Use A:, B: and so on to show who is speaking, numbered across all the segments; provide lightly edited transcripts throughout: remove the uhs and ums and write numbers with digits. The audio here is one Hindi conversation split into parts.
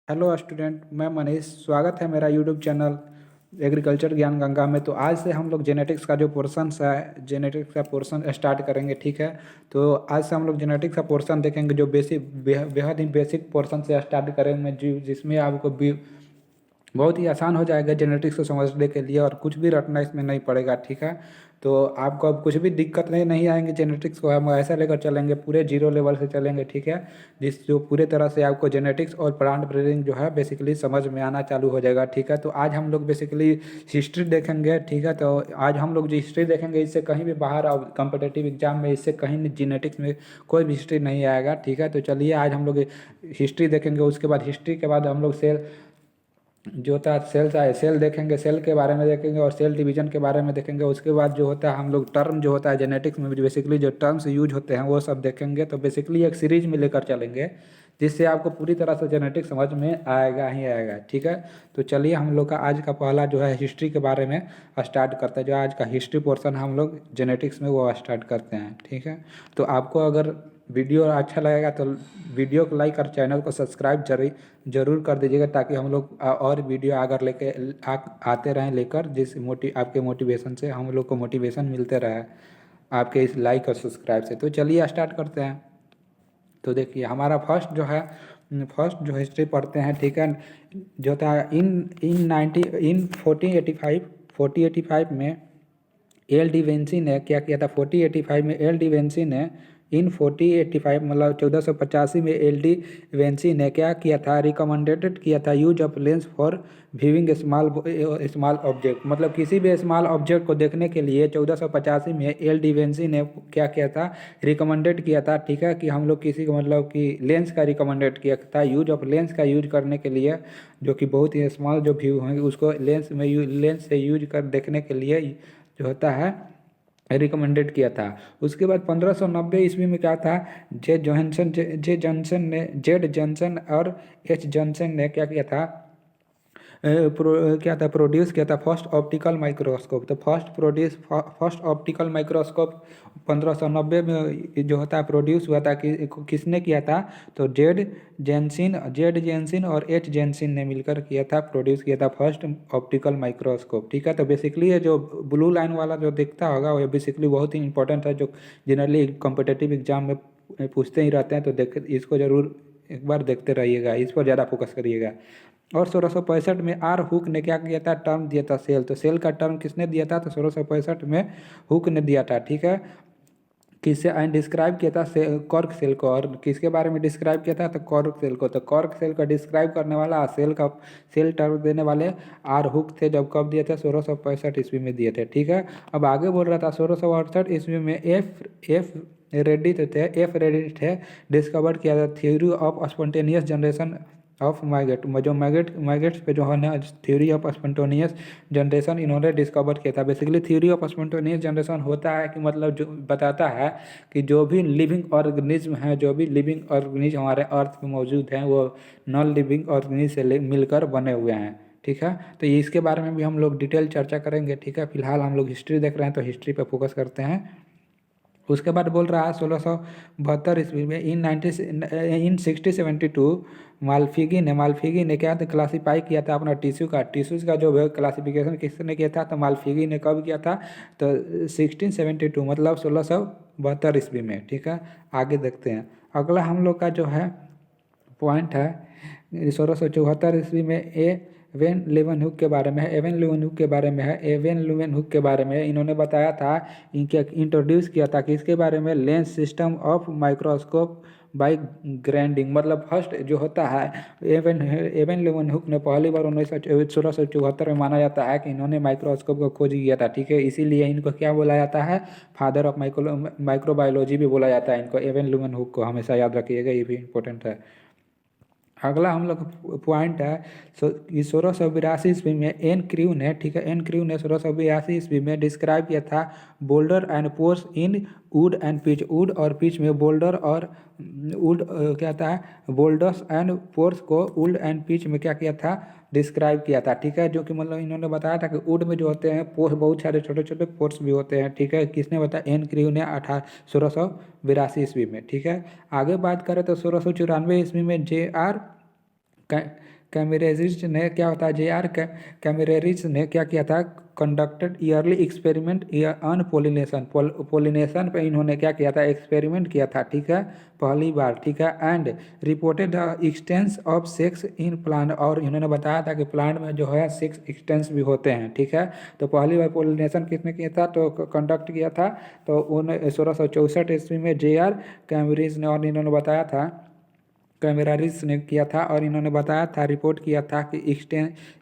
A: हेलो स्टूडेंट, मैं मनीष। स्वागत है मेरा यूट्यूब चैनल एग्रीकल्चर ज्ञान गंगा में। तो आज से हम लोग जेनेटिक्स का जो पोर्शन है, जेनेटिक्स का पोर्शन स्टार्ट करेंगे। ठीक है, तो आज से हम लोग जेनेटिक्स का पोर्शन देखेंगे जो बेहद ही बेसिक पोर्शन से स्टार्ट करेंगे, जिसमें आपको बहुत ही आसान हो जाएगा जेनेटिक्स को समझने के लिए, और कुछ भी रटना इसमें नहीं पड़ेगा। ठीक है, तो आपको अब कुछ भी दिक्कत नहीं आएंगे। जेनेटिक्स को हम ऐसा लेकर चलेंगे, पूरे जीरो लेवल से चलेंगे। ठीक है, जो पूरे तरह से आपको जेनेटिक्स और प्लांट ब्रीडिंग जो है बेसिकली समझ में आना चालू हो जाएगा। ठीक है, तो आज हम लोग बेसिकली हिस्ट्री देखेंगे। ठीक है, तो आज हम लोग जो हिस्ट्री देखेंगे, इससे कहीं भी बाहर कॉम्पिटेटिव एग्जाम में इससे कहीं जेनेटिक्स में कोई भी हिस्ट्री नहीं आएगा। ठीक है, तो चलिए आज हम लोग हिस्ट्री देखेंगे। उसके बाद हिस्ट्री के बाद हम लोग सेल जो होता है सेल देखेंगे, सेल के बारे में देखेंगे और सेल डिवीजन के बारे में देखेंगे। उसके बाद जो होता है हम लोग टर्म जो होता है जेनेटिक्स में बेसिकली जो टर्म्स यूज होते हैं वो सब देखेंगे। तो बेसिकली एक सीरीज में लेकर चलेंगे, जिससे आपको पूरी तरह से जेनेटिक्स समझ में आएगा ही आएगा। ठीक है, तो चलिए हम लोग का आज का पहला जो है हिस्ट्री के बारे में स्टार्ट करते हैं। जो आज का हिस्ट्री पोर्शन हम लोग जेनेटिक्स में वो स्टार्ट करते हैं। ठीक है, तो आपको अगर वीडियो अच्छा लगेगा तो वीडियो को लाइक और चैनल को सब्सक्राइब जरूर कर दीजिएगा, ताकि हम लोग और वीडियो आकर आते रहें लेकर, आपके मोटिवेशन से हम लोग को मोटिवेशन मिलते रहे आपके इस लाइक और सब्सक्राइब से। तो चलिए स्टार्ट करते हैं। तो देखिए हमारा फर्स्ट जो हिस्ट्री पढ़ते हैं। ठीक है, जो था इन 1485 में एल डी वेंसी ने क्या किया था। 1485 में एल डी वेंसी ने इन 1485 मतलब 1485 में एल डी वेंसी ने क्या किया था, रिकमेंडेड किया था use of lens for viewing small object. मतलब किसी भी स्मॉल ऑब्जेक्ट को देखने के लिए 1485 में एल डी वेंसी ने क्या किया था, रिकमेंडेड किया था। ठीक है, कि हम लोग किसी को मतलब कि लेंस का रिकमेंडेड किया था, यूज ऑफ लेंस का यूज करने के लिए, जो कि बहुत ही स्मॉल जो व्यू होंगे उसको लेंस से यूज कर देखने के लिए जो होता है रिकमेंडेड किया था। उसके बाद 1590 ईस्वी में क्या था, जेड जॉनसन और एच जॉनसन ने क्या किया था, क्या था, प्रोड्यूस किया था फर्स्ट ऑप्टिकल माइक्रोस्कोप। तो फर्स्ट ऑप्टिकल माइक्रोस्कोप 1590 में जो होता है प्रोड्यूस हुआ था। किसने किया था, तो जेड जेंसिन और एच जेंसिन ने मिलकर किया था, प्रोड्यूस किया था फर्स्ट ऑप्टिकल माइक्रोस्कोप। ठीक है, तो बेसिकली ये जो ब्लू लाइन वाला जो दिखता होगा वो बेसिकली बहुत ही इंपॉर्टेंट है, जो जनरली कॉम्पिटेटिव एग्जाम में पूछते ही रहते हैं। तो इसको जरूर एक बार देखते रहिएगा, इस पर ज़्यादा फोकस करिएगा। और 1665 में आर हुक ने क्या किया था, टर्म दिया था सेल। तो सेल का टर्म किसने दिया था, तो 1665 में हुक ने दिया था। ठीक है, किससे डिस्क्राइब किया था, कॉर्क सेल को। और किसके बारे में डिस्क्राइब किया था, तो कॉर्क सेल को। तो कॉर्क सेल को डिस्क्राइब करने वाला सेल टर्म देने वाले आर हुक थे। जब कब दिए थे, 1665 ईस्वी में दिए थे। ठीक है, अब आगे बोल रहा था 1668 ईस्वी में एफ रेडिट थे डिस्कवर किया था theory of spontaneous generation of migrate. जो मैगेट्स पे जो है ना, थ्योरी ऑफ स्पॉन्टेनियस जनरेशन इन्होंने डिस्कवर किया था। Basically theory of spontaneous generation होता है कि मतलब जो बताता है कि जो भी लिविंग ऑर्गेनिज्म है, जो भी लिविंग ऑर्गेनिज्म हमारे अर्थ में मौजूद हैं, वो नॉन लिविंग ऑर्गेनिज्म से मिलकर बने हुए हैं। ठीक है, तो इसके बारे में भी हम लोग डिटेल चर्चा करेंगे। ठीक है, फिलहाल हम लोग हिस्ट्री देख रहे हैं, तो हिस्ट्री पे फोकस करते हैं। उसके बाद बोल रहा है 1672 ईस्वी में इन 1672 माल्फिगी ने क्या क्लासीफाई किया था अपना टिश्यूज़ का जो क्लासिफिकेशन किसने किया था, तो माल्फिगी ने कब किया था, तो 1672 मतलब 1672 ईस्वी में। ठीक है, आगे देखते हैं। अगला हम लोग का जो है पॉइंट है 1674 ईस्वी में एवेन लेवनहुक के बारे में है। एवेन लेवनहुक के बारे में इन्होंने बताया था, इनके इंट्रोड्यूस किया था कि इसके बारे में lens system of microscope by grinding. मतलब फर्स्ट जो होता है एवेन लेवनहुक ने पहली बार 1674 में माना जाता है कि इन्होंने माइक्रोस्कोप को खोज किया था। ठीक है, इसीलिए इनको क्या बोला जाता है, फादर ऑफ माइक्रोबायोलॉजी भी बोला जाता है इनको। एवेन लेवनहुक को हमेशा याद रखिएगा, ये भी इंपॉर्टेंट है। अगला हम लोग पॉइंट है 1682 ईस्वी में एन क्रू ने, ठीक है, एन क्रू ने 1682 ईस्वी में डिस्क्राइब किया था boulder and pores in would and pitch. Would और पिच में बोल्डर और वुड क्या था, बोल्डर्स एंड पोर्स को वुड एंड पिच में क्या किया था, डिस्क्राइब किया था। ठीक है, जो कि मतलब इन्होंने बताया था कि वुड में जो होते हैं पोर्स, बहुत सारे छोटे छोटे पोर्स भी होते हैं। ठीक है, किसने बताया, एन क्रू ने 1682 ईस्वी में। ठीक है, आगे बात करें तो 1694 ईस्वी में कैमरेरिज ने क्या होता है, JR कैमरेरिज ने क्या किया था, conducted yearly experiment on pollination, pollination पे इन्होंने क्या किया था, एक्सपेरिमेंट किया था, ठीक है, पहली बार, ठीक है, and reported the expanse of sex in plant, और इन्होंने बताया था कि प्लांट में जो है सेक्स एक्सटेंस भी होते हैं, ठीक है। तो पहली बार पोलिनेशन किसने किया था, तो कंडक्ट किया था, तो 1664 ईस्वी में JR कैमरेरिज ने, और इन्होंने बताया था, कैमरारिस ने किया था, और इन्होंने बताया था, रिपोर्ट किया था कि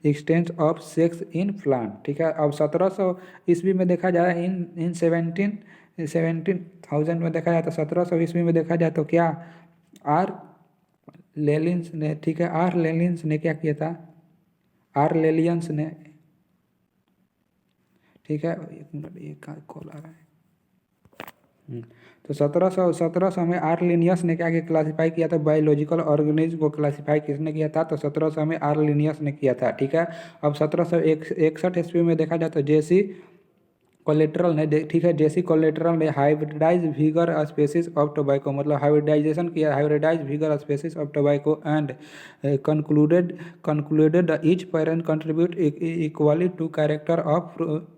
A: expanse of sex in plant, ठीक है। अब 1700 ईस्वी में देखा जाए, इन 17,000 में देखा जाए, तो 1700 ईस्वी में देखा जाए तो क्या, आर लेलिंस ने, ठीक है, आर लेलिंस ने क्या किया था, आर लेलियंस ने, ठीक है, एक मिनट, ये कॉल आ रहा है। तो 1700 में आर्लिनियस ने क्या किया, क्लासीफाई किया था, बायोलॉजिकल ऑर्गेनिज्म को क्लासीफाई किसने किया था, तो 1700 में आर्लिनियस ने किया था, ठीक है। अब 1761 ईस्वी में देखा जाए तो जेसी कोलेट्रल ने, ठीक है, जेसी कोलेट्रल ने hybridize vigour species of tobacco, मतलब हाइब्रिडाइजेशन किया, hybridize vigour species of tobacco, and concluded each parent contribute equally to character of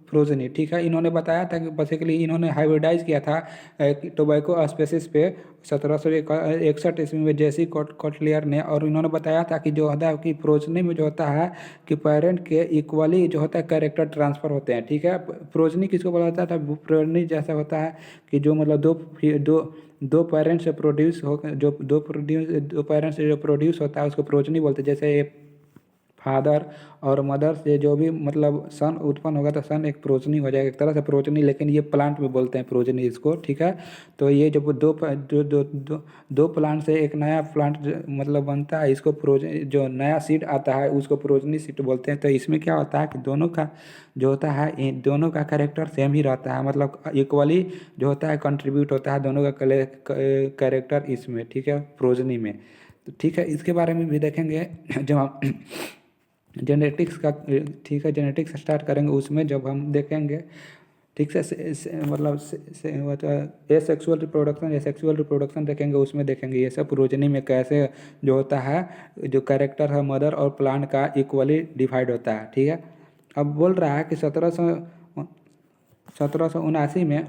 A: progeny, ठीक है। इन्होंने बताया था कि बेसिकली इन्होंने हाइब्रिडाइज किया था टोबैको स्पेसिस पे 1761 ईस्वी में जेसी कोटलियर ने, और इन्होंने बताया था कि जो होता है कि प्रोजनी में जो होता है कि पेरेंट के इक्वली जो होता है कैरेक्टर ट्रांसफर होते हैं, ठीक है। प्रोजनी किसको बोला जाता है, प्रोजनी जैसा होता है कि जो मतलब दो पेरेंट से प्रोड्यूस हो, जो दो पेरेंट से जो प्रोड्यूस होता है उसको प्रोजनी बोलते हैं। जैसे फादर और मदर से जो भी मतलब सन उत्पन्न होगा तो सन एक प्रोजनी हो जाएगा, एक तरह से प्रोजनी, लेकिन ये प्लांट में बोलते हैं प्रोजनी इसको, ठीक है। तो ये जो दो प्लांट से एक नया प्लांट मतलब बनता है, इसको जो नया सीड आता है उसको प्रोजनी सीड बोलते हैं। तो इसमें क्या होता है कि दोनों का जो होता है, दोनों का कैरेक्टर सेम ही रहता है, मतलब इक्वली जो होता है कंट्रीब्यूट होता है दोनों का कैरेक्टर इसमें, ठीक है, प्रोजनी में। तो ठीक है, इसके बारे में भी देखेंगे जब हम जेनेटिक्स का, ठीक है, जेनेटिक्स स्टार्ट करेंगे उसमें जब हम देखेंगे, ठीक से मतलब ए सेक्सुअल रिप्रोडक्शन या सेक्सुअल रिप्रोडक्शन देखेंगे, उसमें देखेंगे ये सब प्रोजनी में कैसे जो होता है, जो कैरेक्टर है मदर और प्लांट का इक्वली डिवाइड होता है, ठीक है। अब बोल रहा है कि 1779 में,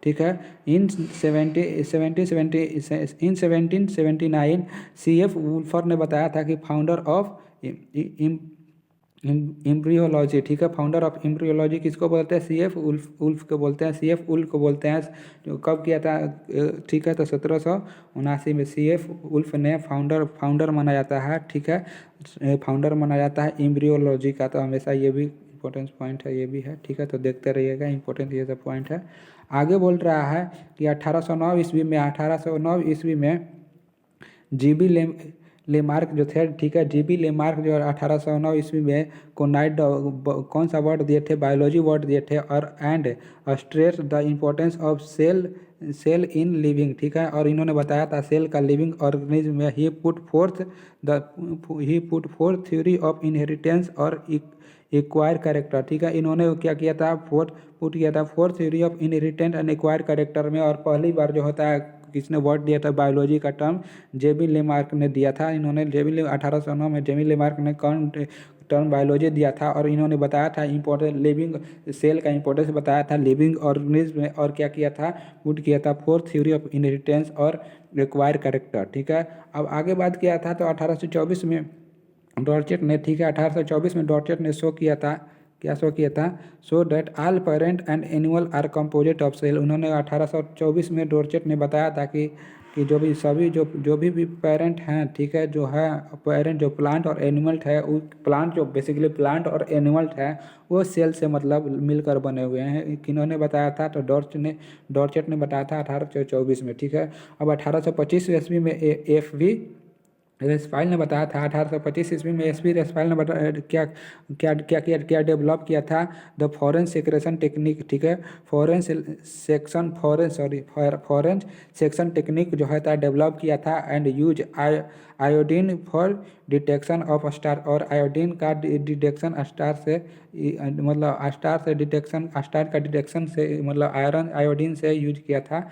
A: ठीक है, इन 1779 CF वुल्फर ने बताया था कि फाउंडर ऑफ एम्ब्रियोलॉजी, ठीक है, फाउंडर ऑफ एम्ब्रियोलॉजी किसको बोलते हैं, CF उल्फ को बोलते हैं, CF उल्फ को बोलते हैं। जो कब किया था, ठीक है, तो 1779 में CF उल्फ ने फाउंडर माना जाता है, ठीक है, फाउंडर माना जाता है एम्ब्रियोलॉजी का। तो हमेशा ये भी इंपॉर्टेंट पॉइंट है, ये भी है, ठीक है, तो देखते रहिएगा, इंपॉर्टेंट ये सब पॉइंट है। आगे बोल रहा है कि 1809 ईस्वी में जीबी लेमार्क जो थे, ठीक है, जीबी लेमार्क जो 1809 ईस्वी में कोनाइड कौन सा वर्ड दिए थे, बायोलॉजी वर्ड दिए थे, और and stress the importance of cell in living, ठीक है, और इन्होंने बताया था सेल का लिविंग ऑर्गेनिज्म में। He put forth theory of inheritance और एक्वायर कैरेक्टर, ठीक है, इन्होंने क्या किया था, पुट किया था forth theory of inheritance and acquire character में। और पहली बार जो होता है किसने वर्ड दिया था, बायोलॉजी का टर्म जेबी लेमार्क ने दिया था। इन्होंने 1809 में जेबी लेमार्क ने कौन टर्म बायोलॉजी दिया था, और इन्होंने बताया था इम्पोर्टेंट लिविंग सेल का इंपॉर्टेंस बताया था लिविंग ऑर्गेनिज्म में, और क्या किया था, पुट किया था फोर्थ थ्योरी ऑफ इनहेरिटेंस और एक्वायर कैरेक्टर, ठीक है। अब आगे बात किया था तो 1824 में डॉर्चेट ने, ठीक है, 1824 में डॉर्चेट ने शो किया था, क्या शो किया था, so that all parent and animal are composite of cell. उन्होंने 1824 में डॉर्चेट ने बताया था कि जो भी सभी जो भी पेरेंट हैं, ठीक है, जो है पेरेंट जो प्लांट और एनिमल है, वो प्लांट जो बेसिकली प्लांट और एनिमल है वो सेल से मतलब मिलकर बने हुए हैं, किन्होंने बताया था, तो डॉर्चेट ने बताया था 1824 में, ठीक है। अब 1825 ईस्वी में FV रेस्पाइल ने बताया था, 1825 ईस्वी में SV रेस्पाइल ने बताया क्या डेवलप किया था, द फॉरेन सेक्रेशन टेक्निक, ठीक है, फॉरेन सेक्शन टेक्निक जो है था डेवलप किया था, and use iodine for detection of star, और आयोडीन का डिटेक्शन स्टार से मतलब स्टार का डिटेक्शन से मतलब आयोडीन से यूज किया था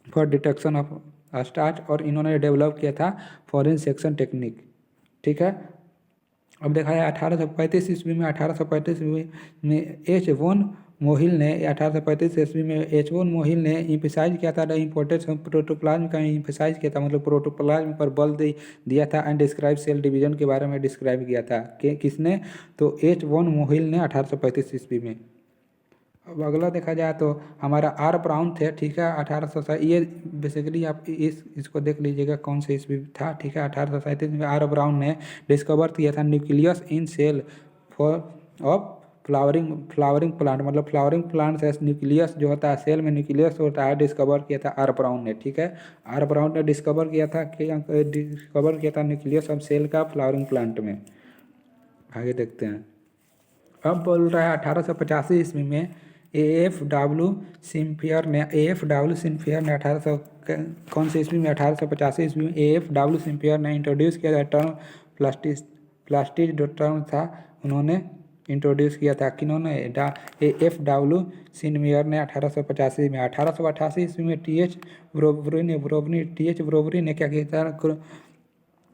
A: फॉर डिटेक्शन ऑफ स्टार्ट और इन्होंने डेवलप किया था फॉरेन सेक्शन टेक्निक। ठीक है, अब देखा जाए 1835 ईस्वी में 1835 ईस्वी में एच वोन मोहिल ने 1835 ईस्वी में एच वोन मोहिल ने इम्फेसाइज किया था द इम्पोर्टेंस ऑफ प्रोटोप्लाज्म का इम्फेसाइज किया था, मतलब प्रोटोप्लाज्म पर बल दिया था एंड डिस्क्राइब सेल डिवीजन के बारे में डिस्क्राइब किया था। किसने? तो एच वोन मोहिल ने 1835 ईस्वी में। अब अगला देखा जाए तो हमारा आर ब्राउन थे। ठीक है, 1800 ये बेसिकली आप इसको देख लीजिएगा कौन से ईस्वी था। ठीक है, 1837 में आर ब्राउन ने डिस्कवर किया था nucleus in cell for of flowering plant, मतलब फ्लावरिंग प्लांट से न्यूक्लियस जो होता है, सेल में न्यूक्लियस होता है, डिस्कवर किया था आर ब्राउन ने। ठीक है, आर ब्राउन ने डिस्कवर किया था न्यूक्लियस ऑफ सेल का फ्लावरिंग प्लांट में। आगे देखते हैं। अब बोल रहा है 1885 ईस्वी में ए एफ डब्ल्यू सिम्फियर ने 1800 कौन से ईस्वी में? 1885 ईस्वी में AF सिम्फियर ने इंट्रोड्यूस किया था टर्म प्लास्टिक जो टर्म था उन्होंने इंट्रोड्यूस किया था। किन्होंने? AF सिम्फियर ने 1885 में। 1888 ईस्वी में TH ब्रोवरी ने क्या किया था?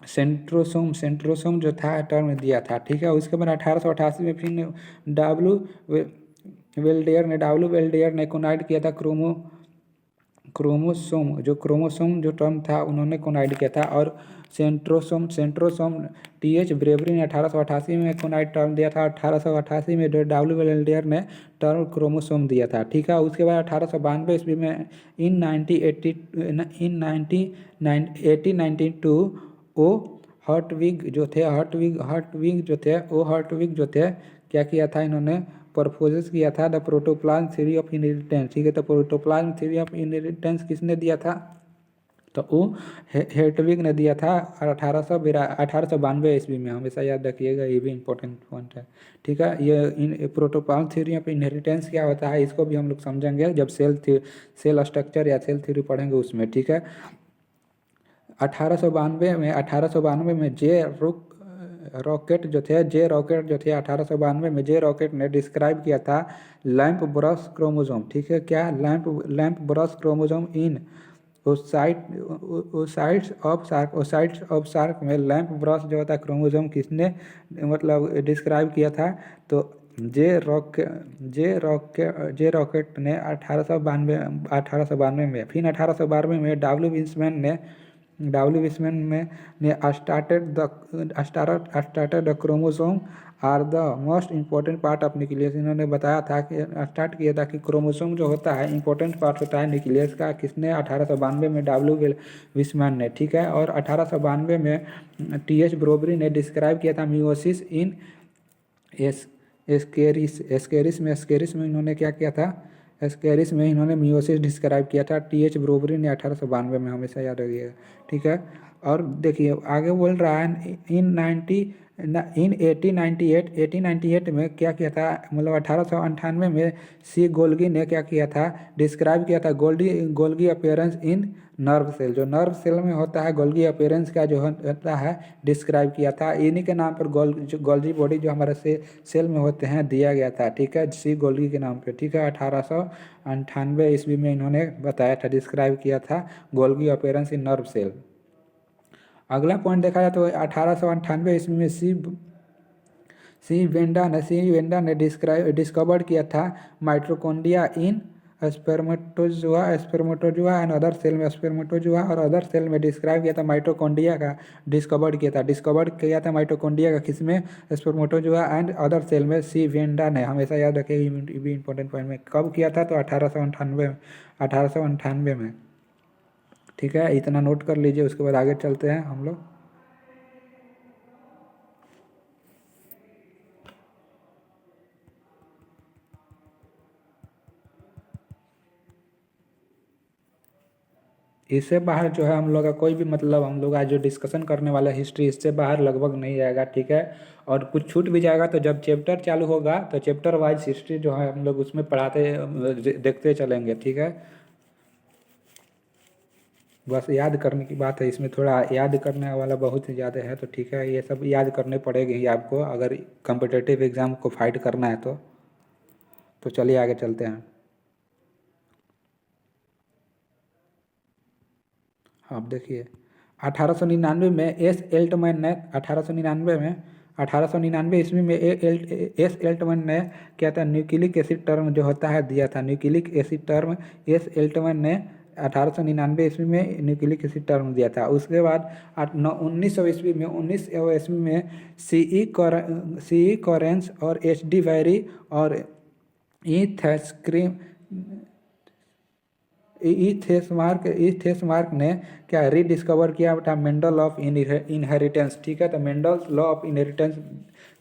A: सेंट्रोसोम जो था टर्म दिया था। ठीक है, उसके बाद 1888 में फिर डब्ल्यू वेल्डेयर ने कोनाइड किया था क्रोमोसोम जो टर्म था उन्होंने कोनाइड किया था। और सेंट्रोसोम TH ब्रेवरी ने 1888 में कोनाइड टर्म दिया था। 1888 में डब्ल्यू वेल्डेयर ने टर्म क्रोमोसोम दिया था। ठीक है, उसके बाद 1892 ईस्वी में इन 1892 ओ हर्टविग जो थे क्या किया था? इन्होंने प्रपोज किया था the protoplasm theory of inheritance. ठीक है, तो प्रोटोप्लाज्म थ्योरी ऑफ इनहेरिटेंस किसने दिया था? तो वो हर्टविग ने दिया था 1892 ईस्वी में। हमेशा याद रखिएगा, ये भी इंपॉर्टेंट पॉइंट है। ठीक है, ये प्रोटोप्लाज्म थ्योरी ऑफ इनहेरिटेंस क्या होता है इसको भी हम लोग समझेंगे जब सेल स्ट्रक्चर या सेल थ्योरी पढ़ेंगे उसमें। ठीक है, 1892 में जे रॉकेट जो थे 1892 में जे रॉकेट ने डिस्क्राइब किया था लैंप ब्रश क्रोमोसोम। ठीक है, क्या? Lamp brush chromosome in oocytes of shark में लैंप ब्रश जो होता है क्रोमोसोम किसने मतलब डिस्क्राइब किया था? तो जे रॉकेट ने 1892 में। फिर 1892 में डब्ल्यू विस्मैन ने started the chromosome are the most important part of nucleus. इन्होंने बताया था कि स्टार्ट किया था कि क्रोमोसोम जो होता है इंपॉर्टेंट पार्ट होता है न्यूक्लियस का। किसने? 1892 में डब्ल्यू विस्मैन ने। ठीक है, और 1892 में TH ब्रोवरी ने डिस्क्राइब किया था मियोसिस इन एस्केरिस में इन्होंने क्या किया था? एस्केरिस में इन्होंने मियोसिस डिस्क्राइब किया था TH ब्रोवरी ने 1892 में। हमेशा याद रखिएगा। ठीक है, और देखिए आगे बोल रहा है इन 1898 में क्या किया था? मतलब 1898 में सी गोल्गी ने क्या किया था? डिस्क्राइब किया था Golgi appearance in nerve cell. जो नर्व सेल में होता है गोल्गी अपीयरेंस का जो होता है डिस्क्राइब किया था। इन्हीं के नाम पर गोल्जी बॉडी जो हमारे सेल में होते हैं दिया गया था। ठीक है, सी गोल्गी के नाम पे। ठीक है, 1898 ईस्वी में इन्होंने बताया था, डिस्क्राइब किया था Golgi appearance in nerve cell. अगला पॉइंट देखा जाए तो 1898 ईस्वी में सी वेंडा ने डिस्कवर किया था mitochondria in spermatozoa and other cell में। स्पर्मेटोजुआ और अदर सेल में डिस्क्राइब किया था माइटोकॉन्ड्रिया का डिस्कवर किया था माइटोकॉन्ड्रिया का किसमें? स्पर्मेटोजुआ एंड अदर सेल में सी वेंडा ने। हमेशा याद रखिएगा, ये भी इंपॉर्टेंट पॉइंट में। कब किया था? तो 1898 में। ठीक है, इतना नोट कर लीजिए, उसके बाद आगे चलते हैं हम लोग। इससे बाहर जो है हम लोग का कोई भी मतलब हम लोग आज जो डिस्कशन करने वाला हिस्ट्री इससे बाहर लगभग नहीं जाएगा। ठीक है, और कुछ छूट भी जाएगा तो जब चैप्टर चालू होगा तो चैप्टर वाइज हिस्ट्री जो है हम लोग उसमें देखते चलेंगे। ठीक है, बस याद करने की बात है, इसमें थोड़ा याद करने वाला बहुत ही ज़्यादा है। तो ठीक है, ये सब याद करने पड़ेंगे ही आपको अगर कॉम्पिटिटिव एग्ज़ाम को फाइट करना है तो चलिए आगे चलते हैं। अब देखिए 1899 में एस एल्टमैन ने 1899 ईस्वी में एस एल्टमैन ने क्या था न्यूक्लिक एसिड टर्म जो होता है दिया था। Nucleic acid term S Altman ने 1899 ईस्वी में न्यूक्लिक एसिड टर्म दिया था। उसके बाद 1900 ईस्वी में सीई कॉरेंस और एच डी वैरी और ईथेसमार्क ने क्या रीडिस्कवर किया था मेंडल ऑफ इनहेरिटेंस। ठीक है, तो मेंडल्स लॉ ऑफ इनहेरिटेंस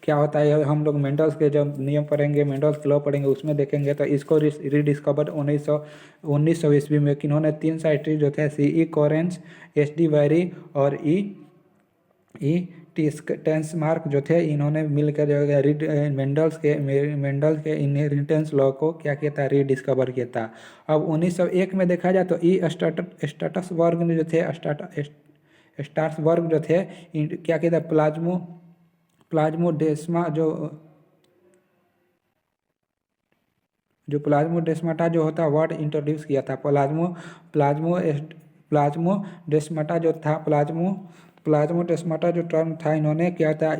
A: क्या होता है हम लोग मेंडल्स के जब नियम पढ़ेंगे, मेंडल्स लॉ पढ़ेंगे, उसमें देखेंगे। तो इसको रीडिस्कवर 1900 ईस्वी में किन्होंने 3 साइंटिस्ट जो थे C E Correns, H D Vries और ई टेंसमार्क जो थे, इन्होंने मिलकर जो है मेंडल्स के इनहेरिटेंस लॉ को क्या किया था रीडिस्कवर किया था। अब 1901 में देखा जाए तो स्टार्सबर्ग जो थे स्टार्सबर्ग जो थे क्या किया था प्लाज्मोडेस्मा जो प्लाज्मोडेस्माटा जो होता वर्ड इंट्रोड्यूस किया था। प्लाज्मोडेस्माटा जो था प्लाज्मोडेस्माटा जो टर्म था इन्होंने क्या था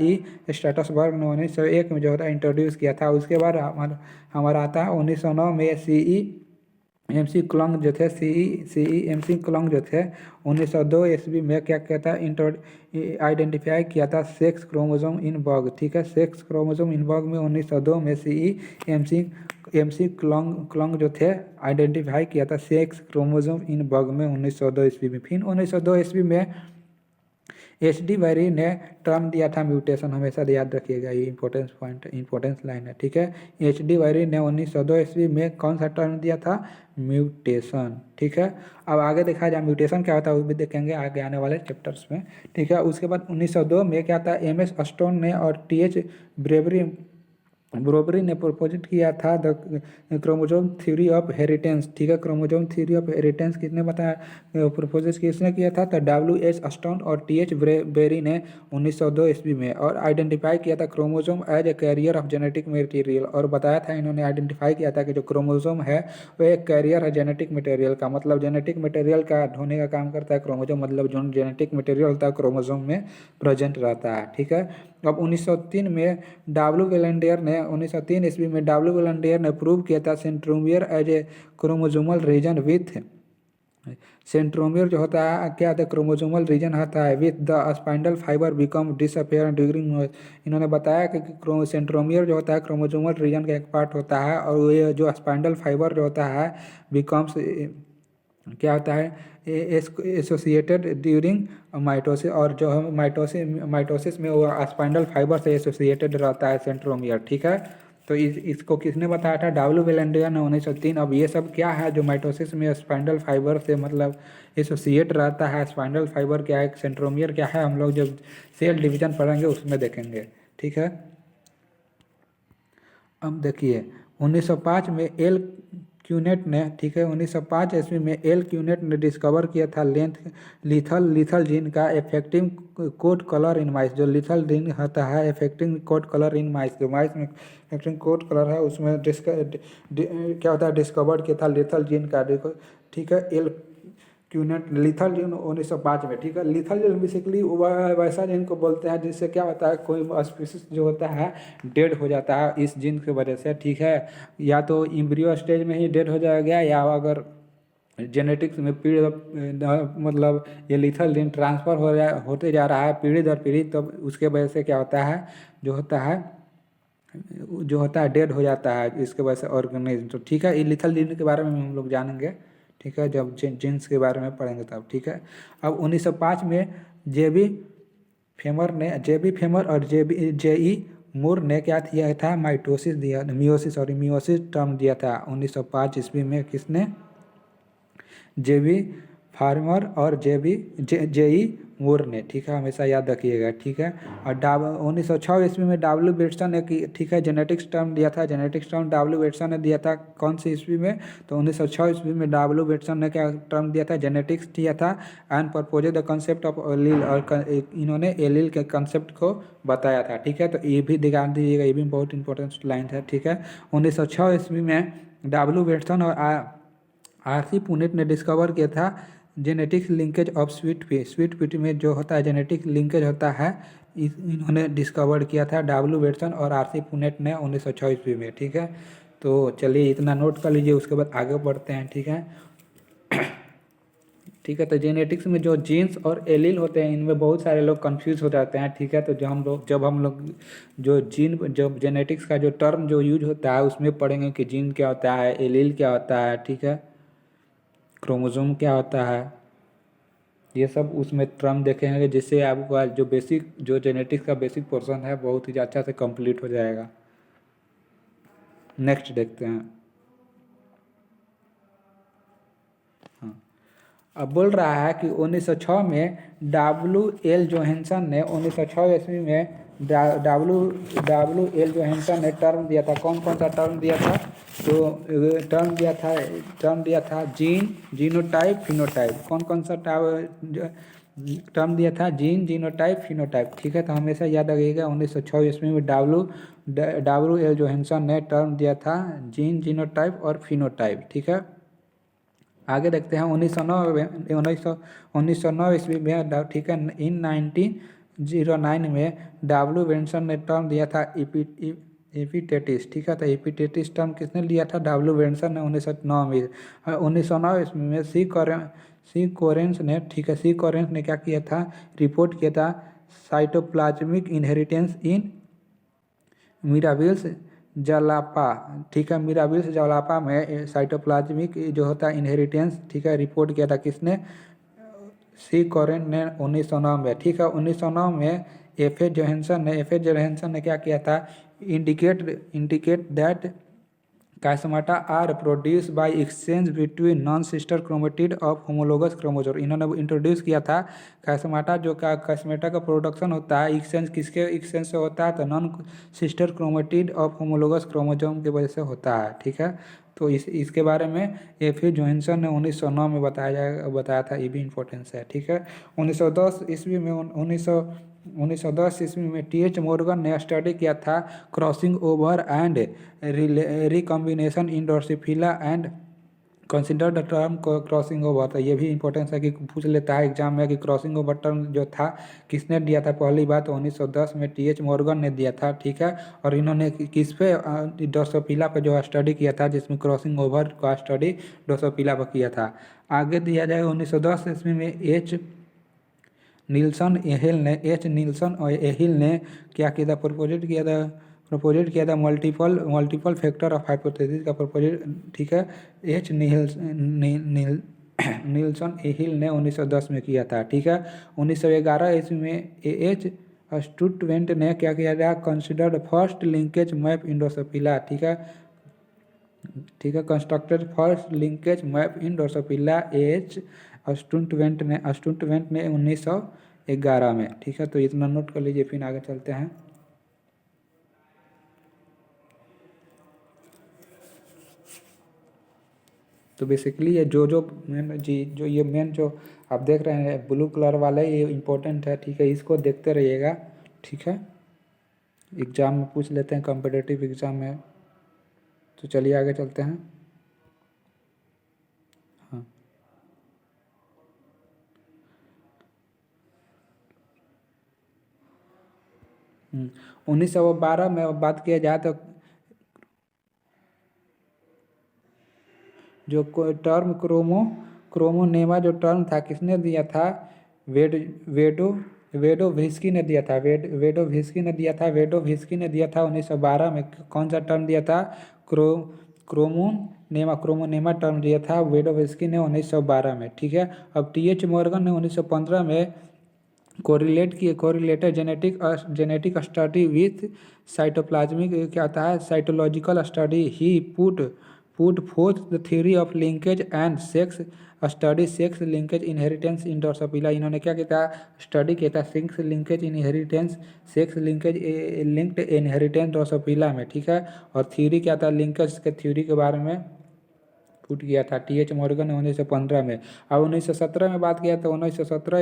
A: स्टार्सबर्ग ने 1901 में जो होता इंट्रोड्यूस किया था। उसके बाद हमारा आता है 1909 में सीई क्लंग जो थे क्लंग जो थे 1902 ईस्वी में क्या कहता है आइडेंटिफाई किया था सेक्स क्रोमोसोम इन बग। ठीक है, सेक्स क्रोमोसोम इन बग में 1902 में सीई क्लंग जो थे आइडेंटिफाई किया था सेक्स क्रोमोसोम इन बग में 1902 ईस्वी में। फिर 1902 ईस्वी में एच डी वैरी ने टर्म दिया था म्यूटेशन। हमेशा याद रखिएगा, ये इंपॉर्टेंस लाइन है। ठीक है, एच डी वैरी ने 1902 ईस्वी में कौन सा टर्म दिया था म्यूटेशन। ठीक है, अब आगे देखा जाए म्यूटेशन क्या होता है वो भी देखेंगे आगे आने वाले चैप्टर्स में। ठीक है, उसके बाद 1902 में क्या था एम एस स्टोन ने और टी एच ब्रोबरी ने प्रपोजिट किया था the chromosome theory of inheritance. ठीक है, क्रोमोसोम थ्योरी ऑफ हेरिटेंस किसने बताया प्रपोज किसने किया था तो डब्ल्यू.एच. स्टोन और टी.एच. बेरी ने 1902 ईस्वी में। और आइडेंटिफाई किया था chromosome as a carrier of genetic material. और बताया था इन्होंने आइडेंटिफाई किया था कि जो क्रोमोसोम है वह एक कैरियर है जेनेटिक मटेरियल का। मतलब जेनेटिक मटेरियल का ढोने का काम करता है क्रोमोसोम, मतलब जो जेनेटिक मटेरियल होता है क्रोमोसोम में प्रेजेंट रहता है। ठीक है, अब 1903 में 1903 ईस्वी में डब्ल्यू वेलेंडियर ने प्रूव किया था centromere as a chromosomal region with centromere जो होता है क्या होता है क्रोमोसोमल रीजन होता है with the spindle fibre become disappear during. इन्होंने बताया कि सेंट्रोमियर जो होता है क्रोमोसोमल रीजन का एक पार्ट होता है और ये जो स्पाइंडल फाइबर जो होता है बिकम्स क्या होता है एसोसिएटेड ड्यूरिंग माइटोसिस। और जो है माइटोसिस में वो स्पाइंडल फाइबर से एसोसिएटेड रहता है सेंट्रोमियर। ठीक है, तो इसको किसने बताया था डब्ल्यू वेलेंडियर ने 1903। अब ये सब क्या है जो माइटोसिस में स्पाइंडल फाइबर से मतलब एसोसिएट रहता है। स्पाइंडल फाइबर क्या है, सेंट्रोमियर क्या है, हम लोग जब सेल डिवीजन पढ़ेंगे उसमें देखेंगे। ठीक है, अब देखिए 1905 में एल क्यूनेट ने, ठीक है 1905 ईस्वी में एल क्यूनेट ने डिस्कवर किया था लीथल जीन का इफेक्टिव कोट कलर इन माइस। जो लीथल जीन होता है इफेक्टिव कोट कलर इन माइस, जो माइस में इफेक्टिव कोट कलर है उसमें क्या होता है डिस्कवर किया था लीथल जीन का। देखो ठीक है, एल क्यूनेट लीथल जीन 1905 में। ठीक है, लीथल जीन बेसिकली वैसा जीन को बोलते हैं जिससे क्या होता है कोई स्पीसीज जो होता है डेड हो जाता है इस जीन की वजह से। ठीक है, या तो एम्ब्रियो स्टेज में ही डेड हो जाएगा या अगर जेनेटिक्स में पीढ़ी मतलब ये लीथल जीन ट्रांसफ़र होते जा रहा है पीढ़ी दर पीढ़ी, तब उसके वजह से क्या होता है जो होता है डेड हो जाता है इसके वजह से ऑर्गेनिज्म। तो ठीक है, ये लीथल जीन के बारे में हम लोग जानेंगे। ठीक है, जब जीन्स के बारे में पढ़ेंगे तब। ठीक है, अब 1905 में जेबी फेमर और जेई मूर ने क्या दिया था मियोसिस टर्म दिया था 1905 ईस्वी में। किसने, जेबी फार्मर और जेई मूर ने। ठीक है, हमेशा याद रखिएगा। ठीक है, और 1906 ईस्वी में डब्ल्यू बेटसन ने ठीक है जेनेटिक्स टर्म दिया था। जेनेटिक्स टर्म डब्ल्यू बेटसन ने दिया था कौन सी ईस्वी में तो 1906 ईस्वी में डब्ल्यू बेटसन ने क्या टर्म दिया था जेनेटिक्स दिया था and propose the concept of allele. और इन्होंने एलील के कंसेप्ट को बताया था। ठीक है, तो ये भी ध्यान दीजिएगा, ये भी बहुत इंपॉर्टेंट लाइन है। ठीक है, 1906 ईस्वी में डब्ल्यू बेटसन और आर सी पुनेट ने डिस्कवर किया था जेनेटिक्स लिंकेज ऑफ स्वीट पीट में जो होता है जेनेटिक लिंकेज होता है, इन्होंने डिस्कवर किया था डब्ल्यू वेटसन और आर.सी. पुनेट ने 1906 ईस्वी में। ठीक है, तो चलिए इतना नोट कर लीजिए, उसके बाद आगे बढ़ते हैं। ठीक है, ठीक है, तो जेनेटिक्स में जो जीन्स और एलील होते हैं इनमें बहुत सारे लोग कंफ्यूज हो जाते हैं। ठीक है, तो जब हम लोग जब जेनेटिक्स का जो टर्म जो यूज होता है उसमें पढ़ेंगे कि जीन क्या होता है, एलील क्या होता है, ठीक है, क्रोमोसोम क्या होता है, ये सब उसमें टर्म देखेंगे, जिससे आपका जो जेनेटिक्स का बेसिक पोर्शन है बहुत ही अच्छा से कंप्लीट हो जाएगा। नेक्स्ट देखते हैं। हाँ, अब बोल रहा है कि 1906 में W.L. जोहानसन ने 1906 ईस्वी में W.L. जोहानसन ने टर्म दिया था। कौन कौन सा टर्म दिया था? तो टर्म दिया था जीन, जीनोटाइप, फिनोटाइप। कौन कौन सा टर्म दिया था? Gene, genotype, phenotype. ठीक है, तो हमेशा याद रखिएगा 1906 ईस्वी में W.L. जोहानसन ने टर्म दिया था जीन, जीनोटाइप और फिनोटाइप। ठीक है, आगे देखते हैं 1909 ईस्वी में। ठीक है, इन 1909 में W.Wilson ने टर्म दिया था एपिटेटिस। ठीक है, तो एपिटेटिस टर्म किसने दिया था? W.Wilson ने 1909 में। 1909 ईस्वी में सी कोरेंस ने, ठीक है, सी कोरेंस ने क्या किया था? रिपोर्ट किया था साइटोप्लाज्मिक इनहेरिटेंस इन मिराबिल्स जलापा। ठीक है, मिराबिल्स जलापा में साइटोप्लाज्मिक जो होता है इनहेरिटेंस, ठीक है, रिपोर्ट किया था किसने? सी कोरेन ने 1909 में। ठीक है, 1909 में एफ.ए. जोहानसन ने क्या किया था? Indicate that chiasmata are produce by exchange between non sister chromatid of homologous chromosome. इन्होंने इंट्रोड्यूस किया था काइसोमाटा, जो काइसोमाटा का प्रोडक्शन होता है एक्सचेंज किसके एक्सचेंज से होता है? तो non sister chromatid of homologous chromosome की वजह से होता है। ठीक है, तो इसके बारे में एफ.ए. जोहानसन ने 1909 में बताया था। ये भी इम्पोर्टेंस है। ठीक है, 1910 ईस्वी में 1910 ईस्वी में T.H. मॉर्गन ने स्टडी किया था crossing over and recombination in Drosophila and consider the term crossing over. तो ये भी इंपॉर्टेंस है कि पूछ लेता है एग्जाम में कि क्रॉसिंग ओवर टर्म जो था किसने दिया था? पहली बात 1910 में T.H. मॉर्गन ने दिया था। ठीक है, और इन्होंने किस पे? ड्रोसोफिला पे जो स्टडी किया था, जिसमें क्रॉसिंग ओवर का स्टडी ड्रोसोफिला पर किया था। आगे दिया जाए 1910 ईस्वी में एच नील्सन और एहिल ने क्या किया था? प्रपोजिट किया था मल्टीपल फैक्टर ऑफ हाइपोथेसिस का प्रपोजिट। ठीक है, नील्सन एहिल ने 1910 में किया था। ठीक है, 1911 ईस्वी में एच स्टुटवेंट ने क्या किया था? Considered first linkage map in drosophila. ठीक है, constructed first linkage map in drosophila H Sturtevant ने 1911 में। ठीक है, तो इतना नोट कर लीजिए, फिर आगे चलते हैं। तो बेसिकली ये ये मेन जो आप देख रहे हैं ब्लू कलर वाला, ये इम्पोर्टेंट है। ठीक है, इसको देखते रहिएगा। ठीक है, एग्जाम में पूछ लेते हैं, कॉम्पिटिटिव एग्जाम में। तो चलिए आगे चलते हैं। हाँ, 1912 में बात किया जाए तो जो टर्म क्रोमोनेमा जो टर्म था किसने दिया था? वेडोव्स्की ने दिया था। वेडोव्स्की ने दिया था 1912 में। कौन सा टर्म दिया था? क्रोमोनेमा टर्म दिया था वेडोव्स्की ने 1912 में। ठीक है, अब T.H. मॉर्गन ने 1915 में correlated genetic study with cytoplasmic क्या होता है? Cytological study. He put forth the theory of linkage and sex study sex linkage inheritance in Drosophila. इन्होंने क्या किया था? स्टडी किया था sex linkage inheritance, sex linkage linked inheritance Drosophila में। ठीक है, और थ्योरी क्या था? लिंकेज के थ्योरी के बारे में पुट किया था T.H. मॉर्गन ने 1915 में। अब 1917 में बात किया तो 1917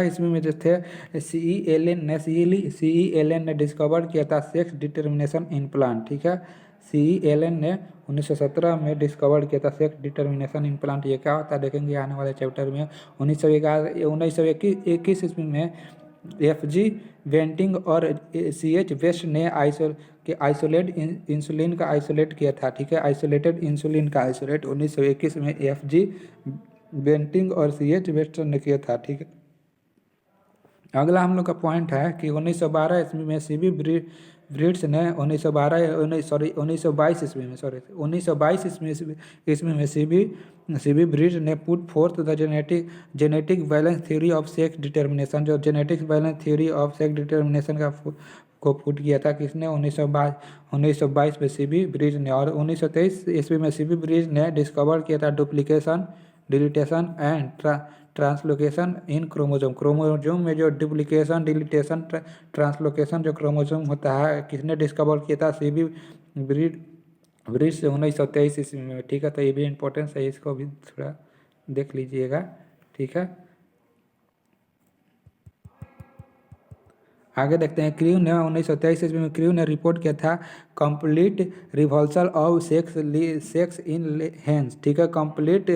A: ईस्वी में जो थे CELN ने डिस्कवर किया था सेक्स डिटर्मिनेशन इन प्लांट। ठीक है, CELN ने 1917 में डिस्कवर किया था सेक्स डिटर्मिनेशन इन प्लांट। ये क्या होता है देखेंगे आने वाले चैप्टर में। 1921 ईस्वी में FG वेंटिंग और CH वेस्ट ने आइसोलेट इंसुलिन का आइसोलेट किया था, ठीक है, आइसोलेटेड इंसुलिन का आइसोलेट 1921 में FG वेंटिंग और CH वेस्ट ने किया था, ठीक है। अगला हम लोग का पॉइंट है कि 1912 ईस्वी में CB ब्रिट्स ने 1922 ईस्वी में 1922 ईस्वी में CB ब्रिट्स ने put forth the genetic balance theory of sex determination. जो genetic balance theory of sex determination को पुट किया था किसने? 1922 में CB ब्रिट्स ने। और 1923 ईस्वी में CB ब्रिट्स ने डिस्कवर किया था duplication, deletion and translocation in chromosome. Chromosome में जो डुप्लीकेशन, डिलीटेशन, ट्रांसलोकेशन जो क्रोमोजोम होता है किसने डिस्कवर किया था? CB ब्रिट्स 1923 ईस्वी में, ठीक है। तो ये भी इम्पोर्टेंस है, इसको भी थोड़ा देख लीजिएगा, ठीक है। आगे देखते हैं। क्रू ने 1923 ईस्वी में क्रू ने रिपोर्ट किया था complete reversal of sex in hens, ठीक है। Complete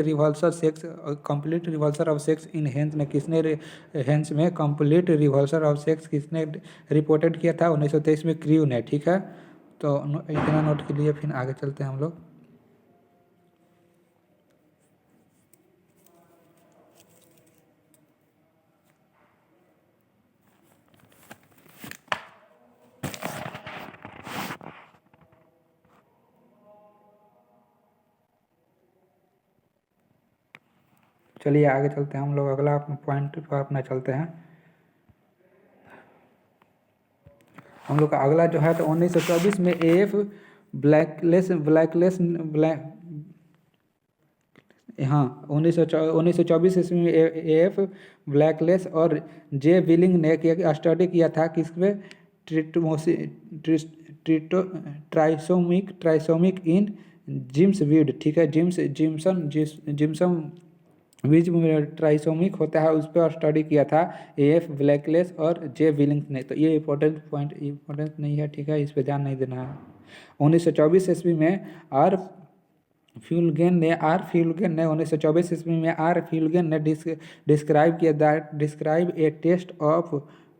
A: reversal of sex in hens ने किसने हेंस में कंप्लीट रिवल्सल ऑफ सेक्स किसने रिपोर्टेड किया था? 1923 में क्रू ने, ठीक है। तो इतना नोट के लिए फिर आगे चलते हैं हम लोग। चलिए आगे चलते हैं हम लोग। अगला पॉइंट पर अपना चलते हैं हम लोग का। अगला जो है तो 1924 में AF ब्लैकलेस हाँ 1924 ईस्वी में AF ब्लैकलेस और J विलिंग ने स्टडी किया था किस पे? ट्राइसोमिक इन जिम्स वीड, ठीक है। जिम्सम बीच में ट्राइसोमिक होता है उस पर स्टडी किया था AF ब्लैकलेस और J विलिंग्स ने। तो ये इम्पोर्टेंट नहीं है, ठीक है, इस पर ध्यान नहीं देना है। 1924 ईस्वी में आर फ्यूलगेन ने 1924 ईस्वी में आर फ्यूलगेन ने describe a test of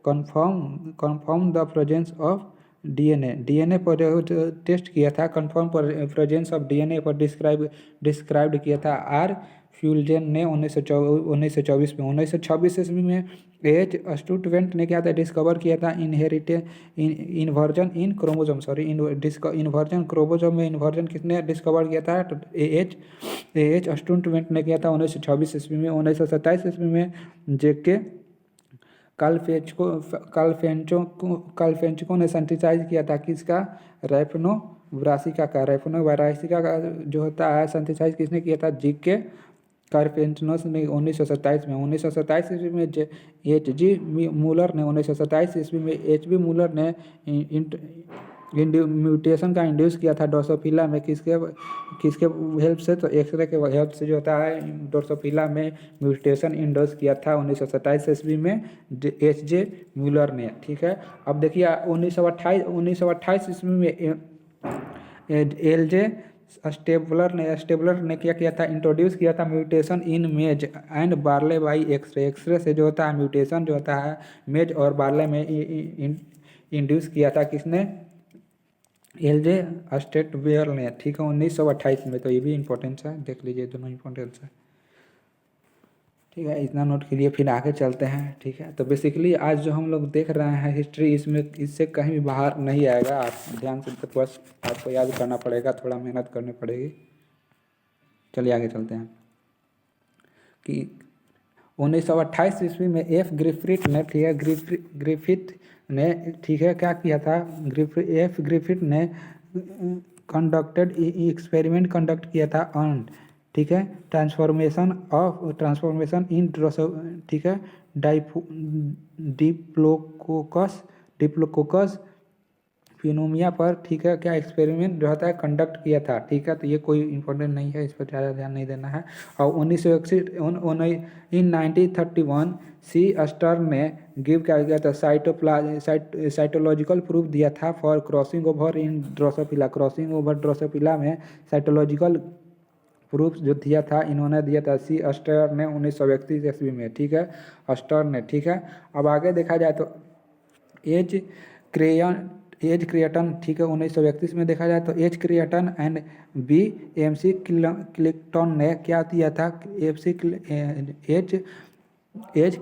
A: confirm the presence of DNA पर टेस्ट किया था, कन्फर्म प्रेजेंस ऑफ DNA पर डिस्क्राइब किया था आर फ्यूलगेन ने 1924 में। 1926 ईस्वी में H स्टुटवेंट ने क्या था? डिस्कवर किया था इन्वर्जन इन क्रोमोजोम, इन्वर्जन क्रोमोजोम में इन्वर्जन किसने डिस्कवर किया था? तो AH स्टुटवेंट ने किया था 1926 ईस्वी में। 1927 ईस्वी में JK काल्फेंचको ने सिंथेसाइज किया था किसका? रैफनो वरासिका का जो होता है सिंथेसाइज किसने किया था? JK कार्पेंटनोस ने 1927 में। 1927 ईस्वी में HG मूलर ने 1927 ईस्वी में HB मूलर ने म्यूटेशन का इंड्यूस किया था ड्रोसोफिला में। किसके हेल्प से? तो एक्सरे के हेल्प से जो होता है ड्रोसोफिला में म्यूटेशन इंड्यूस किया था 1927 ईस्वी में HJ मूलर ने, ठीक है। अब देखिए 1928 ईस्वी में LJ स्टेबलर ने क्या किया था? इंट्रोड्यूस किया था म्यूटेशन इन मेज एंड बार्ले बाई एक्सरे से जो होता है म्यूटेशन जो होता है मेज और बार्ले में इंड्यूस किया था किसने? LJ स्टेबलर ने, ठीक है, 1928 में। तो ये भी इम्पोर्टेंस है, देख लीजिए, दोनों इम्पोर्टेंस है, ठीक है। इतना नोट के लिए फिर आगे चलते हैं, ठीक है। तो बेसिकली आज जो हम लोग देख रहे हैं हिस्ट्री, इसमें इससे कहीं भी बाहर नहीं आएगा। आप ध्यान से तो बस आपको याद करना पड़ेगा, थोड़ा मेहनत करनी पड़ेगी। चलिए आगे चलते हैं कि 1928 ईस्वी में F ग्रिफिथ ने, ठीक है, ग्रिफिथ ने, ठीक है, क्या किया था? F ग्रिफिथ ने एक्सपेरिमेंट कंडक्ट किया था ऑन, ठीक है, ट्रांसफॉर्मेशन इन ठीक है डिप्लोकोकस फिनोमिया पर, ठीक है, क्या एक्सपेरिमेंट जो होता है कंडक्ट किया था, ठीक है। तो ये कोई इंपॉर्टेंट नहीं है, इस पर ज़्यादा ध्यान नहीं देना है। और 1961 इन 1931 सी स्टर्न ने गिव क्या किया था, साइटोलॉजिकल प्रूफ दिया था for crossing over in Drosophila. Crossing over Drosophila में साइटोलॉजिकल प्रूफ जो दिया था, इन्होंने दिया था सी स्टर्न ने 1931 ईस्वी में, ठीक है, स्टर्न ने, ठीक है। अब आगे देखा जाए तो एज क्रेयन एज क्रिएटन, ठीक है, 1931 में देखा जाए तो H Creighton and B M C Clintock ने क्या दिया था, एज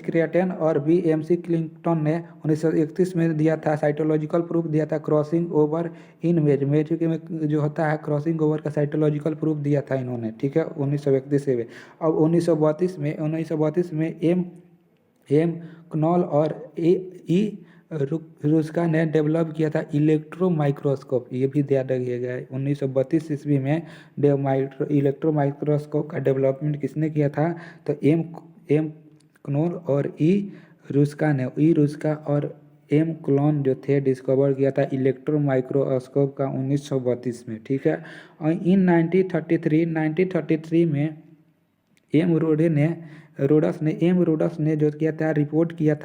A: क्रिएटन और बी एम सी क्लिंगटन ने 1931 में दिया था, साइटोलॉजिकल प्रूफ दिया था क्रॉसिंग ओवर इन मेज में जो होता है क्रॉसिंग ओवर का साइटोलॉजिकल प्रूफ दिया था इन्होंने, ठीक है, 1931 में। अब 1932 में एम कनॉल और ई रुस्का ने डेवलप किया था इलेक्ट्रो माइक्रोस्कोप। ये भी ध्यान रखिएगा, 1932 ईस्वी में इलेक्ट्रो माइक्रोस्कोप का डेवलपमेंट किसने किया था, तो एम कनॉल और ई रुस्का और एम क्लोन जो थे डिस्कवर किया था इलेक्ट्रो माइक्रोस्कोप का 1932 में, ठीक है। और इन 1933 में रोडस ने जो किया था रिपोर्ट किया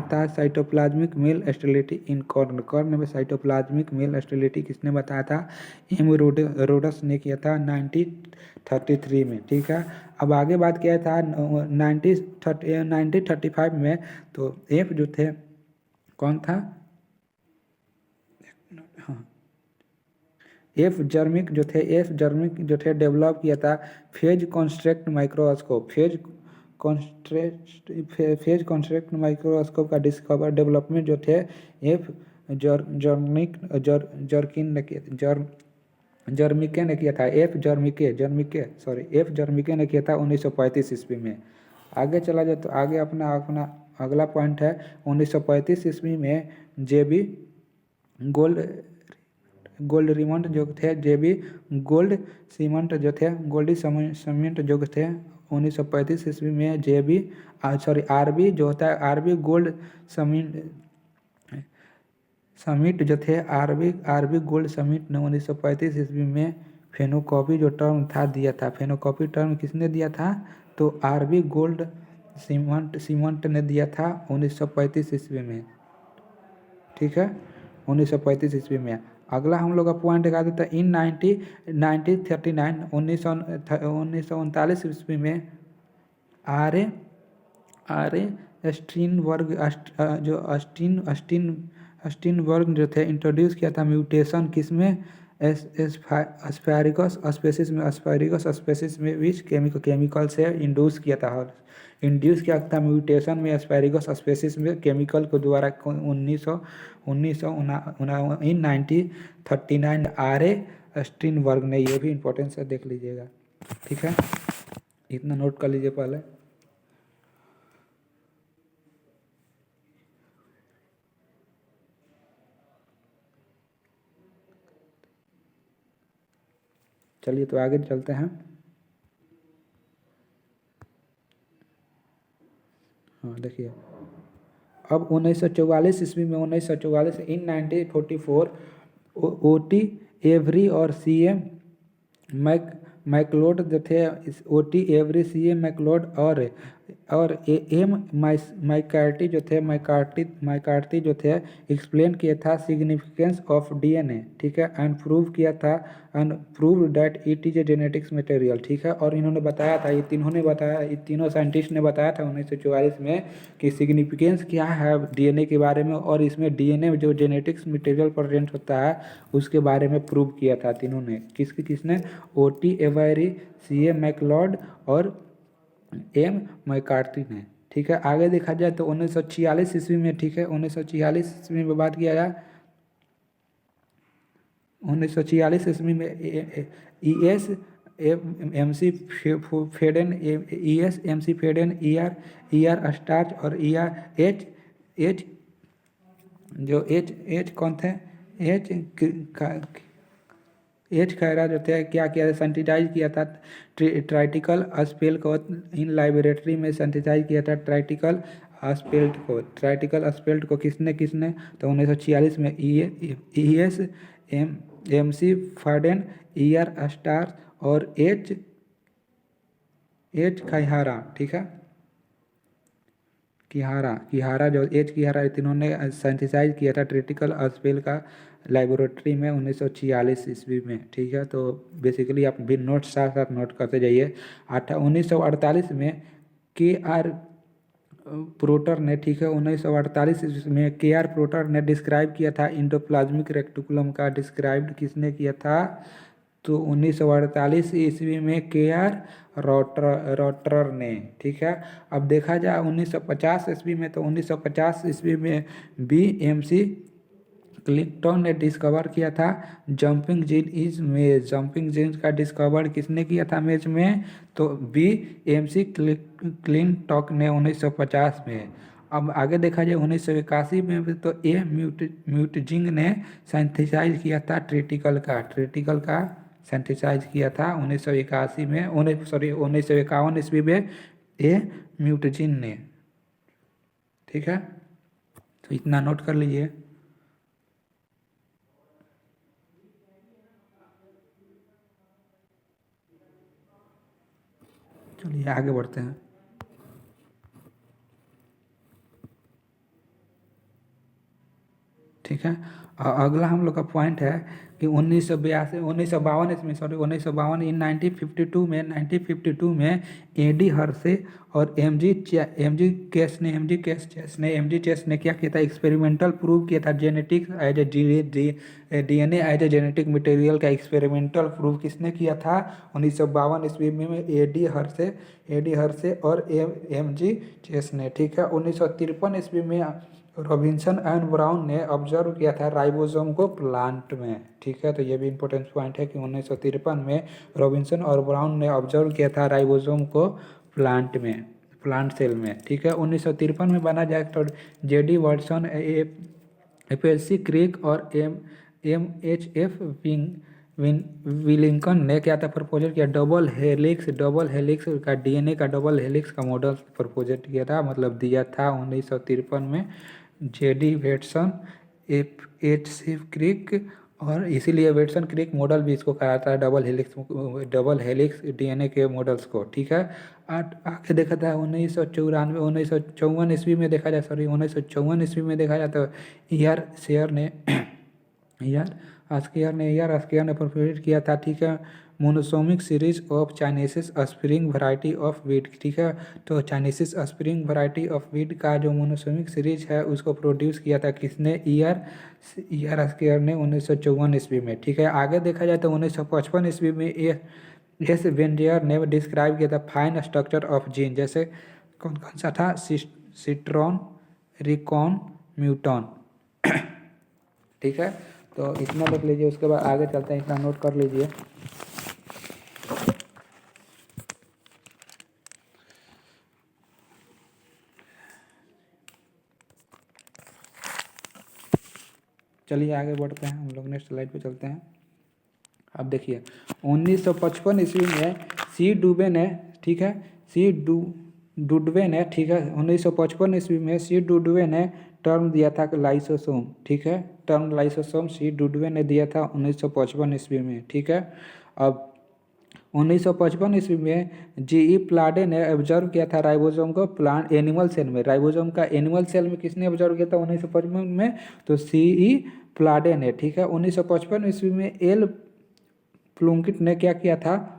A: था cytoplasmic male sterility in corn में साइटोप्लाज्मिक मेल स्टेरिलिटी किसने बताया था, रोडस ने किया था 1933 में, ठीक है। अब आगे बात किया था 1935 में, तो एफ जो थे कौन था, हाँ, एफ जर्मिक जो थे डेवलप किया था phase construct microscope. Phase construct microscope का डेवलपमेंट जो थे एफ जर्मिके ने किया था, एफ जर्मिके ने किया था 1935 ईस्वी में। आगे चला जाए तो आगे अपना अगला पॉइंट है 1935 ईस्वी में जेबी गोल्ड रिमंड जो थे, गोल्डी सीमेंट जो थे 1935 ईस्वी में आरबी जो होता है आरबी गोल्ड समिट जो थे आरबी गोल्ड समिट ने 1935 ईस्वी में फेनोकॉपी जो टर्म था दिया था। फेनोकॉपी टर्म किसने दिया था, तो आरबी गोल्ड सीमेंट ने दिया था 1935 ईस्वी में, ठीक है, 1935 ईस्वी में। अगला हम लोग का पॉइंट लगा देता है इन 1939 ईस्वी में आरे स्टीनबर्ग जो थे इंट्रोड्यूस किया था म्यूटेशन किसमें, एस्पैरिगस स्पेसिस में विच केमिकल से इंड्यूस किया था म्यूटेशन में एस्पैरिगस स्पेसिस में केमिकल के द्वारा 1939 आरे स्टीनबर्ग ने। ये भी इंपॉर्टेंस है, देख लीजिएगा, ठीक है, इतना नोट कर लीजिए पहले। चलिए तो आगे चलते हैं। हाँ देखिए, अब 1944 ईस्वी में 1944 इन 1944 ओटी एवरी और सीएम मैकलोड जो थे, ओटी एवरी सीएम मैकलोड और एम मैकार्टी जो थे मैकार्टी जो थे एक्सप्लेन किया था सिग्निफिकेंस ऑफ डीएनए, ठीक है, एंड प्रूव किया था and prove that it is a genetics material, ठीक है। और इन्होंने बताया था, ये तीनों साइंटिस्ट ने बताया था 1944 में कि सिग्निफिकेंस क्या है डीएनए के बारे में, और इसमें डीएनए जो जेनेटिक्स मटेरियल प्रेजेंट होता है उसके बारे में प्रूव किया था तीनों ने। किसने, ओटी एवरी, सीए मैकलॉड और एम मैकार्टी ने, ठीक है। आगे देखा जाए तो 1946 ईस्वी में, ठीक है, 1946 ईस्वी में बात किया जाए 1946 ईस्वी में ईएस एमसी फेडन ईआर स्टार्च और ईआर एच जो एच कौन थे, एच खैरा जो थे क्या किया था, सैनिटाइज किया था ट्राइटिकल स्पेल को इन लाइब्रेटरी में सैनिटाइज किया था ट्राइटिकल अस्पेल्ट को, थ्योरेटिकल अस्पेल्ट को किसने किसने तो 1946 में E S M C Fadden, E R Star और एच काइहारा, ठीक है, किहारा जो एच किहारा, तीनों ने सिंथेसाइज किया था थ्योरेटिकल अस्पेल का लेबोरेटरी में 1946 ईस्वी में, ठीक है। तो बेसिकली आप भी नोट साथ साथ नोट करते जाइए। 1948 में के आर प्रोटर ने, ठीक है, 1948 में के आर प्रोटर ने डिस्क्राइब किया था इंडोप्लाज्मिक रेक्टिकुलम का, डिस्क्राइब किसने किया था तो 1948 ईस्वी में के आर रॉटर ने, ठीक है। अब देखा जाए 1950 ईस्वी में, तो 1950 ईस्वी में बी एम सी क्लिंटन ने डिस्कवर किया था जंपिंग जीन इज मेज। जंपिंग जीन का डिस्कवर किसने किया था मेज में तो बी एम सी क्लिंटन ने 1950 में। अब आगे देखा जाए 1981 में भी, तो ए म्यूटजिंग ने सिंथेसाइज किया था ट्रिटिकल का सिंथेसाइज किया था 1981 में, 1951 ईस्वी में ए म्यूटजिन ने, ठीक है। तो इतना नोट कर लीजिए। चलिए आगे बढ़ते हैं। ठीक है, अगला हम लोग का पॉइंट है कि 1952 ईस्वी, सॉरी 1952 इन 1952 में एडी हर्से और एम जी चेस ने क्या किया था, एक्सपेरिमेंटल प्रूव किया था genetics as a DNA as a genetic material का एक्सपेरिमेंटल प्रूव किसने किया था 1952 ईस्वी में एडी हर्से और एम जी चेस ने, ठीक है। 1953 ईस्वी में रॉबिन्सन एंड ब्राउन ने ऑब्जर्व किया था राइबोसोम को प्लांट में, ठीक है। तो ये भी इंपॉर्टेंट पॉइंट है कि 1953 में रॉबिन्सन और ब्राउन ने ऑब्जर्व किया था राइबोसोम को प्लांट सेल में, ठीक है। 1953 में बना जाए तो जेडी वाटसन, एपीएलसी क्रिक और एम एच एफ विलिंगटन ने क्या था प्रपोजल किया, डबल हेलिक्स का डीएनए का डबल हेलिक्स का मॉडल प्रपोजल किया था, मतलब दिया था 1953 में जेडी वेटसन, एच सी क्रिक, और इसीलिए वेटसन क्रिक मॉडल भी इसको कहा था डबल हेलिक्स डीएनए के मॉडल्स को, ठीक है। आगे देखा था 1954 ईस्वी में देखा जाए, 1954 ईस्वी में देखा जाए तो आस्कियर ने प्रपोज किया था, ठीक है, monosomic series of Chinensis spring variety of wheat, ठीक है। तो Chinensis spring variety of wheat का जो मोनोसोमिक सीरीज है उसको प्रोड्यूस किया था किसने, आस्कियर ने 1954 ईस्वी में, ठीक है। आगे देखा जाए तो 1955 ईस्वी में एस वेंडियर ने डिस्क्राइब किया था फाइन स्ट्रक्चर ऑफ जीन, जैसे कौन कौन सा था, सिट्रॉन, रिकॉन, म्यूटॉन, ठीक है। तो इतना लिख लीजिए, उसके बाद आगे चलते हैं, इतना नोट कर लीजिए। चलिए आगे बढ़ते हैं, हम लोग नेक्स्ट स्लाइड पे चलते हैं। अब देखिए 1955 ईस्वी में सी डुबे ने, ठीक है, डुडवे ने, ठीक है, 1955 ईस्वी में सी डुडवे ने टर्म दिया था लाइसोसोम, ठीक है, टर्म लाइसोसोम सी डुडवे ने दिया था 1955 ईस्वी में, ठीक है। अब 1955 ईस्वी में जीई प्लाडे ने ऑब्जर्व किया था राइबोसोम को प्लांट एनिमल सेल में, राइबोसोम का एनिमल सेल में किसने ऑब्जर्व किया था 1955 में तो सीई प्लाडे ने, ठीक है। 1955 ईस्वी में एल प्लूंकिट ने क्या किया था,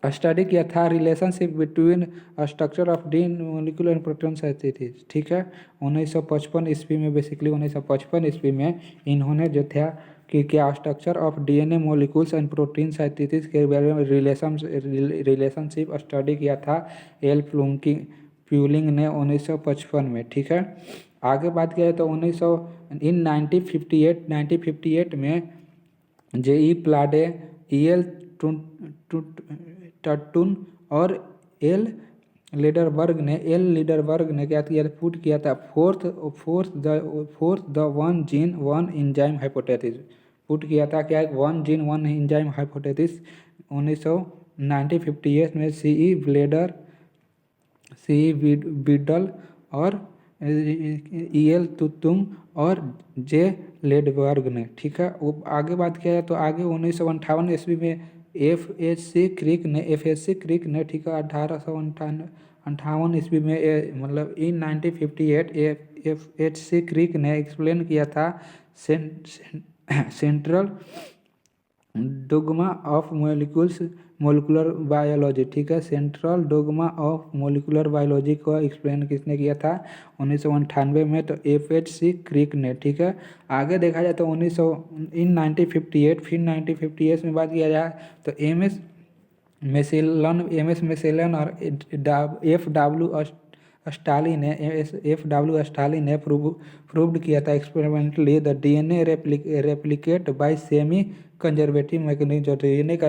A: स्टडी किया था relationship between structure of D molecule and protein synthesis, ठीक है। 1955 ईस्वी में, बेसिकली 1955 ईस्वी में इन्होंने जो था कि क्या structure of DNA molecules and protein synthesis के बारे में रिलेशनशिप स्टडी किया था एल प्यूलिंग ने 1955 में, ठीक है। आगे बात किया तो 1958 में जेई प्लाडे, ईएल टट्टून और एल लीडरबर्ग ने क्या किया, पुट किया था fourth the one gene one enzyme hypothesis, put किया था क्या, one gene one enzyme hypothesis 1958 में सीई बीडल और E.L. तुतुंग और जे लेडबर्ग ने, ठीक है। वो आगे बात किया जाए तो आगे 1958 ईस्वी में FHC क्रिक ने, ठीक है, 1858 ईस्वी में मतलब इन 1958 FHC क्रिक ने एक्सप्लेन किया था central dogma of molecular biology, ठीक है। Central dogma of molecular biology को एक्सप्लेन किसने किया था 1998 में, तो FHC क्रिक ने, ठीक है। आगे देखा जाए तो 1958 फिर 1958 में बात किया जाए तो MS मेसेलन और F.W. स्टालिन ने प्रूव्ड किया था experimentally the DNA replicate bye semi conservative mechanism, जो DNA का